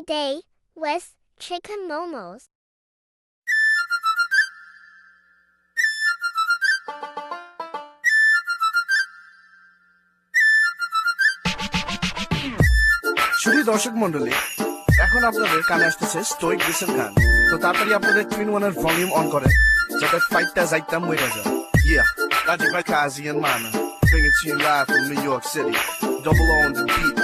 day with chicken momos. শুধু দর্শক মন্ডলী, এখন আপনাদের কানে আসতেছে স্টোইক ডিসের গান। তো তাড়াতাড়ি আপনাদের টুইন ওয়ানের ভলিউম অন করে, যাতে ফাইটটা যাইতাম মরে যায়। Yeah, Logic by Kazi and Mana, bring it to you live from New York City. Double O on the beat.